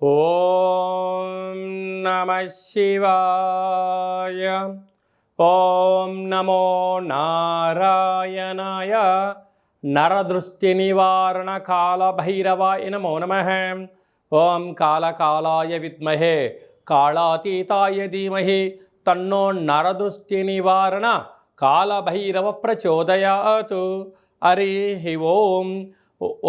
ఓం నమః శివాయ. ఓం నమో నారాయణాయ. నరదృష్టి నివారణ కాళభైరవాయ నమో నమః. ఓం కాళకాలాయ విద్మహే కాళాతీతాయ ధీమహి తన్నో నరదృష్టి నివారణ కాళభైరవ ప్రచోదయాత్. హరి ఓం.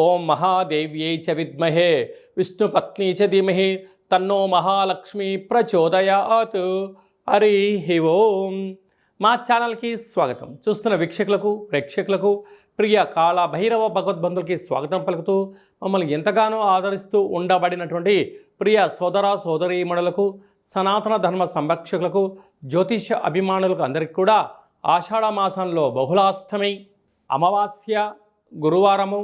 ఓం మహాదేవ్యై చ విద్మహే విష్ణుపత్ని చ ధీమహి తన్నో మహాలక్ష్మి ప్రచోదయాత్. హరి ఓం. మా ఛానల్కి స్వాగతం. చూస్తున్న వీక్షకులకు ప్రేక్షకులకు ప్రియ కాళభైరవ భగవద్బంధులకి స్వాగతం పలుకుతూ మమ్మల్ని ఎంతగానో ఆదరిస్తూ ఉండబడినటువంటి ప్రియ సోదర సోదరీమణులకు సనాతన ధర్మ సంరక్షకులకు జ్యోతిష అభిమానులకు అందరికీ కూడా ఆషాఢ మాసంలో బహుళాష్టమి అమావాస్య గురువారము,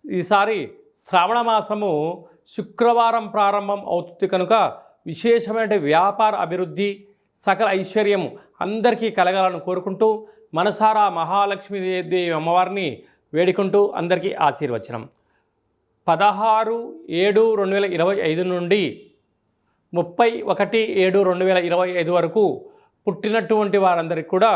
ఈసారి శ్రావణ మాసము శుక్రవారం ప్రారంభం అవుతుంది కనుక విశేషమైన వ్యాపార అభివృద్ధి సకల ఐశ్వర్యం అందరికీ కలగాలని కోరుకుంటూ మనసారా మహాలక్ష్మీదేవి అమ్మవారిని వేడుకుంటూ అందరికీ ఆశీర్వచనం. 16/7/2025 నుండి 31/7/2025 వరకు పుట్టినటువంటి వారందరికీ కూడా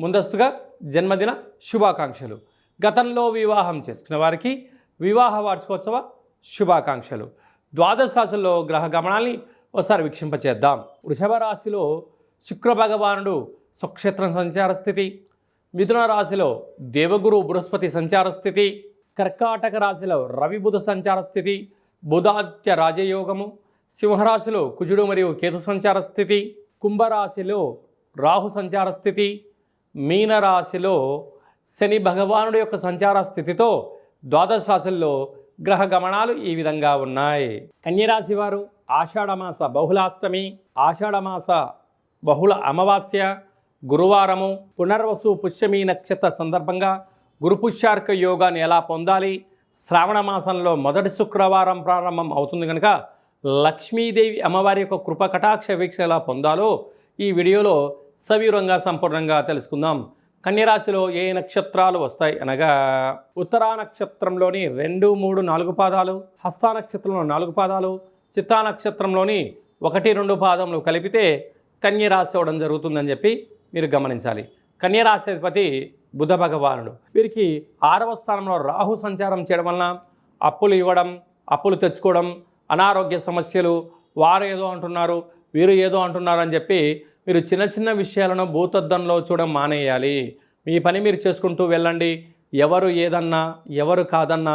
ముందస్తుగా జన్మదిన శుభాకాంక్షలు. గతంలో వివాహం చేసుకున్న వారికి వివాహ వార్షికోత్సవ శుభాకాంక్షలు. ద్వాదశ రాశుల్లో గ్రహ గమనాల్ని ఒకసారి వీక్షింపచేద్దాం. వృషభ రాశిలో శుక్ర భగవానుడు స్వక్షేత్రం సంచార స్థితి, మిథున రాశిలో దేవగురు బృహస్పతి సంచార స్థితి, కర్కాటక రాశిలో రవి బుధ సంచార స్థితి, బుధాదిత్య రాజయోగము, సింహరాశిలో కుజుడు మరియు కేతు సంచార స్థితి, కుంభరాశిలో రాహు సంచార స్థితి, మీనరాశిలో శని భగవానుడి యొక్క సంచార స్థితితో ద్వాదశ రాశుల్లో గ్రహ గమనాలు ఈ విధంగా ఉన్నాయి. కన్యరాశి వారు ఆషాఢమాస బహుళాష్టమి, ఆషాఢమాస బహుళ అమావాస్య గురువారము, పునర్వసు పుష్యమి నక్షత్ర సందర్భంగా గురు పుష్యార్క యోగాన్ని ఎలా పొందాలి, శ్రావణ మాసంలో మొదటి శుక్రవారం ప్రారంభం అవుతుంది కనుక లక్ష్మీదేవి అమ్మవారి యొక్క కృప కటాక్ష వీక్ష ఎలా పొందాలో ఈ వీడియోలో సవివరంగా సంపూర్ణంగా తెలుసుకుందాం. కన్యరాశిలో ఏ నక్షత్రాలు వస్తాయి అనగా ఉత్తరా నక్షత్రంలోని 2, 3, 4 పాదాలు, హస్తా నక్షత్రంలో 4 పాదాలు, చిత్తా నక్షత్రంలోని 1, 2 పాదములు కలిపితే కన్యరాశి అవ్వడం జరుగుతుందని చెప్పి మీరు గమనించాలి. కన్యరాశి అధిపతి బుధ భగవానుడు. వీరికి 6వ స్థానంలో రాహు సంచారం చేయడం వలన అప్పులు ఇవ్వడం, అప్పులు తెచ్చుకోవడం, అనారోగ్య సమస్యలు, వారు ఏదో అంటున్నారు వీరు ఏదో అంటున్నారు అని చెప్పి మీరు చిన్న చిన్న విషయాలను భూతద్దంలో చూడడం మానేయాలి. మీ పని మీరు చేసుకుంటూ వెళ్ళండి. ఎవరు ఏదన్నా ఎవరు కాదన్నా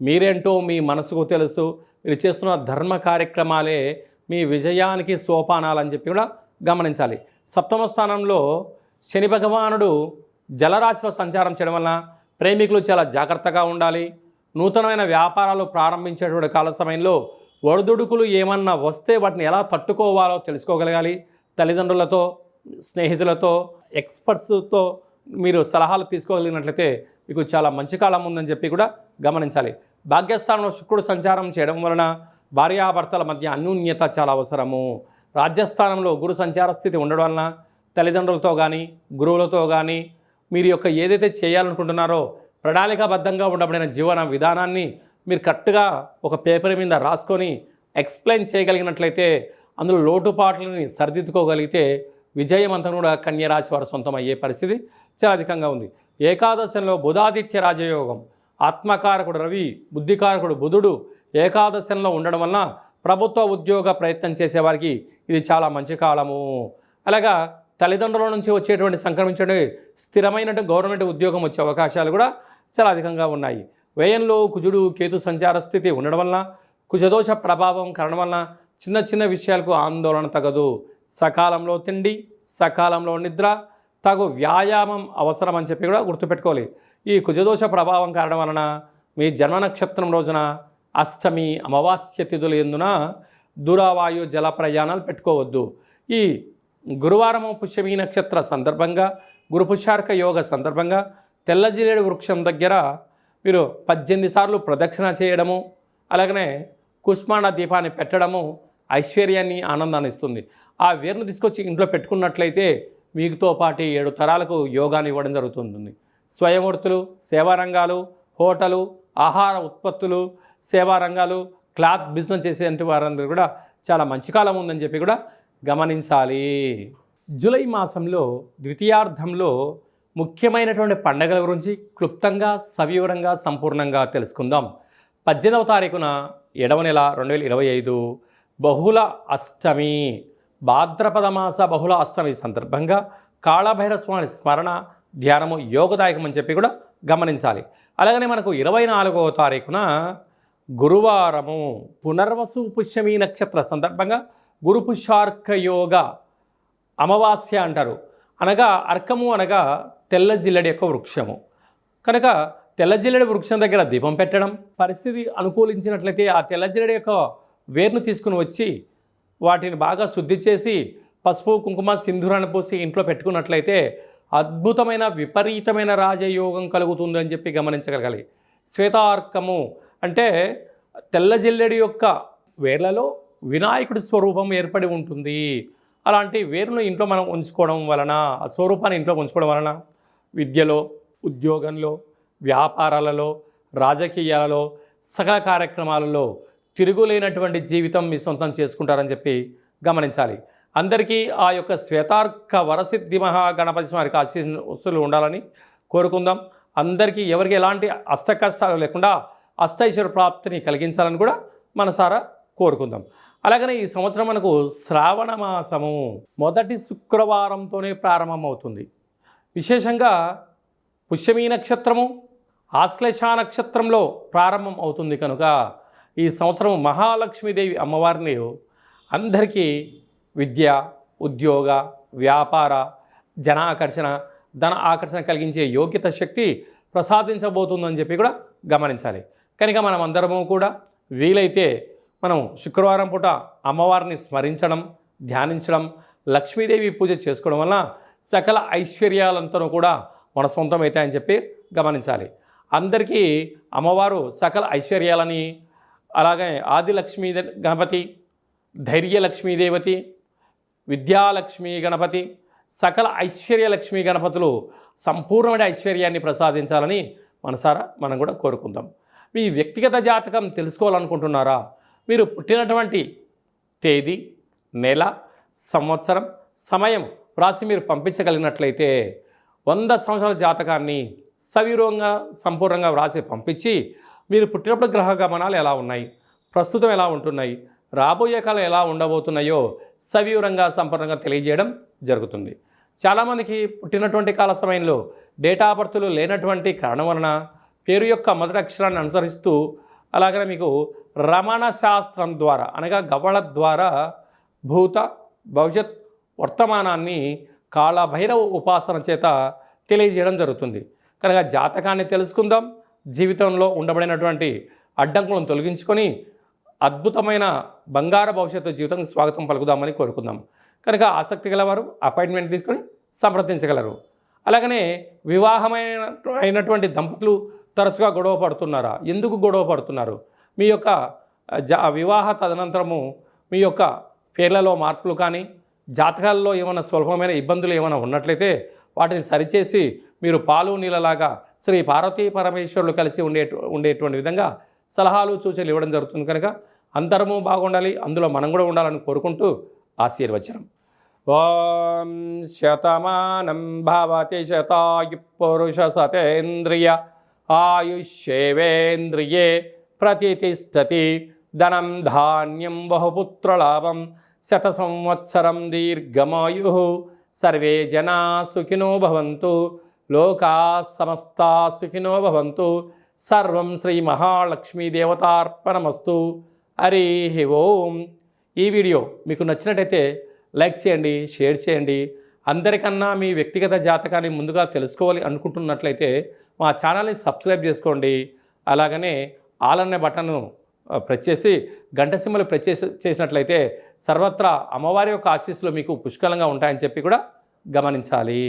మీరేంటో మీ మనసుకు తెలుసు. మీరు చేస్తున్న ధర్మ కార్యక్రమాలే మీ విజయానికి సోపానాలని చెప్పి కూడా గమనించాలి. 7వ స్థానంలో శని భగవానుడు జలరాశిలో సంచారం చేయడం వలన ప్రేమికులు చాలా జాగ్రత్తగా ఉండాలి. నూతనమైన వ్యాపారాలు ప్రారంభించేటువంటి కాల సమయంలో ఒడిదుడుకులు ఏమన్నా వస్తే వాటిని ఎలా తట్టుకోవాలో తెలుసుకోగలగాలి. తల్లిదండ్రులతో, స్నేహితులతో, ఎక్స్పర్ట్స్తో మీరు సలహాలు తీసుకోగలిగినట్లయితే మీకు చాలా మంచి కాలం ఉందని చెప్పి కూడా గమనించాలి. భాగ్యస్థానంలో శుక్రుడు సంచారం చేయడం వలన భార్యాభర్తల మధ్య అన్యోన్యత చాలా అవసరము. రాజ్యస్థానంలో గురు సంచార స్థితి ఉండడం వలన తల్లిదండ్రులతో కానీ గురువులతో కానీ మీరు యొక్క ఏదైతే చేయాలనుకుంటున్నారో ప్రణాళికాబద్ధంగా ఉండబడిన జీవన విధానాన్ని మీరు కరెక్ట్గా ఒక పేపర్ మీద రాసుకొని ఎక్స్ప్లెయిన్ చేయగలిగినట్లయితే అందులో లోటుపాట్లని సరిదిద్దుకోగలిగితే విజయం అంతా కూడా కన్యరాశి వారు సొంతం అయ్యే పరిస్థితి చాలా అధికంగా ఉంది. ఏకాదశంలో బుధాదిత్య రాజయోగం, ఆత్మకారకుడు రవి, బుద్ధికారకుడు బుధుడు ఏకాదశంలో ఉండడం వలన ప్రభుత్వ ఉద్యోగ ప్రయత్నం చేసేవారికి ఇది చాలా మంచి కాలము. అలాగా తల్లిదండ్రుల నుంచి వచ్చేటువంటి సంక్రమించే స్థిరమైనటువంటి గవర్నమెంట్ ఉద్యోగం వచ్చే అవకాశాలు కూడా చాలా అధికంగా ఉన్నాయి. వ్యయంలో కుజుడు కేతు సంచార స్థితి ఉండడం వలన కుజదోష ప్రభావం కారణం వలన చిన్న చిన్న విషయాలకు ఆందోళన తగదు. సకాలంలో తిండి, సకాలంలో నిద్ర, తగు వ్యాయామం అవసరం అని చెప్పి కూడా గుర్తుపెట్టుకోవాలి. ఈ కుజదోష ప్రభావం కారణం వలన మీ జన్మ నక్షత్రం రోజున అష్టమి అమావాస్య తిథులు ఎందున దూరవాయు జల ప్రయాణాలు పెట్టుకోవద్దు. ఈ గురువారము పుష్యమి నక్షత్ర సందర్భంగా గురు పుష్యార్క యోగ సందర్భంగా తెల్లజిరేడు వృక్షం దగ్గర మీరు 18 సార్లు ప్రదక్షిణ చేయడము, అలాగనే కుష్మాండ దీపాన్ని పెట్టడము ఐశ్వర్యాన్ని ఆనందాన్ని ఇస్తుంది. ఆ వేరును తీసుకొచ్చి ఇంట్లో పెట్టుకున్నట్లయితే మీతో పాటు 7 తరాలకు యోగాన్ని ఇవ్వడం జరుగుతుంది. స్వయంవృత్తులు, సేవా రంగాలు, హోటలు, ఆహార ఉత్పత్తులు, సేవా రంగాలు, క్లాత్ బిజినెస్ చేసేటువంటి వారందరూ కూడా చాలా మంచి కాలం ఉందని చెప్పి కూడా గమనించాలి. జూలై మాసంలో ద్వితీయార్థంలో ముఖ్యమైనటువంటి పండగల గురించి క్లుప్తంగా సవివరంగా సంపూర్ణంగా తెలుసుకుందాం. 18వ తారీఖున 7వ నెల 2025 బహుళ అష్టమి, భాద్రపద మాస బహుళ అష్టమి సందర్భంగా కాళభైరవ స్వామి స్మరణ ధ్యానము యోగదాయకం అని చెప్పి కూడా గమనించాలి. అలాగనే మనకు 24వ తారీఖున గురువారము పునర్వసు పుష్యమి నక్షత్ర సందర్భంగా గురు పుష్యార్క యోగ అమావాస్య అంటారు. అనగా అర్కము అనగా తెల్ల జిల్లెడి యొక్క వృక్షము కనుక తెల్ల జిల్లెడి వృక్షం దగ్గర దీపం పెట్టడం, పరిస్థితి అనుకూలించినట్లయితే ఆ తెల్ల జిల్లెడి యొక్క వేరును తీసుకుని వచ్చి వాటిని బాగా శుద్ధి చేసి పసుపు కుంకుమ సింధూరాన్ని పోసి ఇంట్లో పెట్టుకున్నట్లయితే అద్భుతమైన విపరీతమైన రాజయోగం కలుగుతుందని చెప్పి గమనించగలగాలి. శ్వేతార్కము అంటే తెల్ల జిల్లెడి యొక్క వేర్లలో వినాయకుడి స్వరూపం ఏర్పడి ఉంటుంది. అలాంటి వేరును ఇంట్లో మనం ఉంచుకోవడం వలన, ఆ స్వరూపాన్ని ఇంట్లో ఉంచుకోవడం వలన విద్యలో, ఉద్యోగంలో, వ్యాపారాలలో, రాజకీయాలలో, సకల కార్యక్రమాలలో తిరుగులేనటువంటి జీవితం మీ సొంతం చేసుకుంటారని చెప్పి గమనించాలి. అందరికీ ఆ యొక్క శ్వేతార్క వరసిద్ధి మహాగణపతి స్వామికి ఆశీస్సులు ఉండాలని కోరుకుందాం. అందరికీ ఎవరికి ఎలాంటి అష్ట కష్టాలు లేకుండా అష్టైశ్వర్య ప్రాప్తిని కలిగించాలని కూడా మనసారా కోరుకుందాం. అలాగనే ఈ సంవత్సరం మనకు శ్రావణ మాసము మొదటి శుక్రవారంతోనే ప్రారంభమవుతుంది. విశేషంగా పుష్యమీ నక్షత్రము ఆశ్లేష నక్షత్రంలో ప్రారంభం అవుతుంది కనుక ఈ సంవత్సరం మహాలక్ష్మీదేవి అమ్మవారిని అందరికీ విద్య, ఉద్యోగ, వ్యాపార, జన ఆకర్షణ, ధన ఆకర్షణ కలిగించే యోగ్యత శక్తి ప్రసాదించబోతుందని చెప్పి కూడా గమనించాలి. కనుక మనం అందరము కూడా వీలైతే మనం శుక్రవారం పూట అమ్మవారిని స్మరించడం, ధ్యానించడం, లక్ష్మీదేవి పూజ చేసుకోవడం వలన సకల ఐశ్వర్యాలంతా కూడా మన సొంతం అవుతాయని చెప్పి గమనించాలి. అందరికీ అమ్మవారు సకల ఐశ్వర్యాలని, అలాగే ఆదిలక్ష్మీ గణపతి, ధైర్యలక్ష్మీదేవతి, విద్యాలక్ష్మీ గణపతి, సకల ఐశ్వర్యలక్ష్మీ గణపతులు సంపూర్ణమైన ఐశ్వర్యాన్ని ప్రసాదించాలని మనసారా మనం కూడా కోరుకుందాం. మీ వ్యక్తిగత జాతకం తెలుసుకోవాలనుకుంటున్నారా? మీరు పుట్టినటువంటి తేదీ, నెల, సంవత్సరం, సమయం వ్రాసి మీరు పంపించగలిగినట్లయితే 100 సంవత్సరాల జాతకాన్ని సవివరంగా సంపూర్ణంగా వ్రాసి పంపించి మీరు పుట్టినప్పుడు గ్రహ గమనాలు ఎలా ఉన్నాయి, ప్రస్తుతం ఎలా ఉంటున్నాయి, రాబోయే కాలం ఎలా ఉండబోతున్నాయో సవివరంగా సంపూర్ణంగా తెలియజేయడం జరుగుతుంది. చాలామందికి పుట్టినటువంటి కాల సమయంలో డేటా బర్త్లు లేనటువంటి కారణం వలన పేరు యొక్క మొదటి అక్షరాన్ని అనుసరిస్తూ, అలాగనే మీకు రమణ శాస్త్రం ద్వారా అనగా గవళ ద్వారా భూత, భవిష్యత్, వర్తమానాన్ని కాళభైరవ ఉపాసన చేత తెలియజేయడం జరుగుతుంది. కనుక జాతకాన్ని తెలుసుకుందాం. జీవితంలో ఉండబడినటువంటి అడ్డంకులను తొలగించుకొని అద్భుతమైన బంగారు భవిష్యత్తు జీవితం స్వాగతం పలుకుదామని కోరుకుందాం. కనుక ఆసక్తి గలవారు అపాయింట్మెంట్ తీసుకొని సంప్రదించగలరు. అలాగనే వివాహమైనటువంటి దంపతులు తరచుగా గొడవ పడుతున్నారా? ఎందుకు గొడవ పడుతున్నారు? మీ యొక్క వివాహ తదనంతరము మీ యొక్క పేర్లలో మార్పులు కానీ, జాతకాల్లో ఏమైనా స్వల్పమైన ఇబ్బందులు ఏమైనా ఉన్నట్లయితే వాటిని సరిచేసి మీరు పాలు నీళ్ళలాగా శ్రీ పార్వతీ పరమేశ్వరులు కలిసి ఉండేటువంటి విధంగా సలహాలు సూచనలు ఇవ్వడం జరుగుతుంది. కనుక అందరము బాగుండాలి, అందులో మనం కూడా ఉండాలని కోరుకుంటూ ఆశీర్వచనం. ఓం శతమానం భవతి శతాయు పురుష సతేంద్రియ ఆయుష్యేవేంద్రియే ప్రతిష్టతి ధనం ధాన్యం బహుపుత్రలాభం శత సంవత్సరం దీర్ఘమాయు సర్వే జనా సుఖినో భవంతు లోకా సమస్తా సుఖినో భవంతు సర్వం శ్రీ మహాలక్ష్మీ దేవతార్పణమస్తు. హరి ఓం. ఈ వీడియో మీకు నచ్చినట్టయితే లైక్ చేయండి, షేర్ చేయండి. అందరికన్నా మీ వ్యక్తిగత జాతకాన్ని ముందుగా తెలుసుకోవాలి అనుకుంటున్నట్లయితే మా ఛానల్ని సబ్స్క్రైబ్ చేసుకోండి. అలాగనే ఆల్ అనే బటన్ను ప్రెస్ చేసి గంట సింబల్ ప్రెస్ చేసినట్లయితే సర్వత్రా అమ్మవారి యొక్క ఆశీస్సులు మీకు పుష్కలంగా ఉంటాయని చెప్పి కూడా గమనించాలి.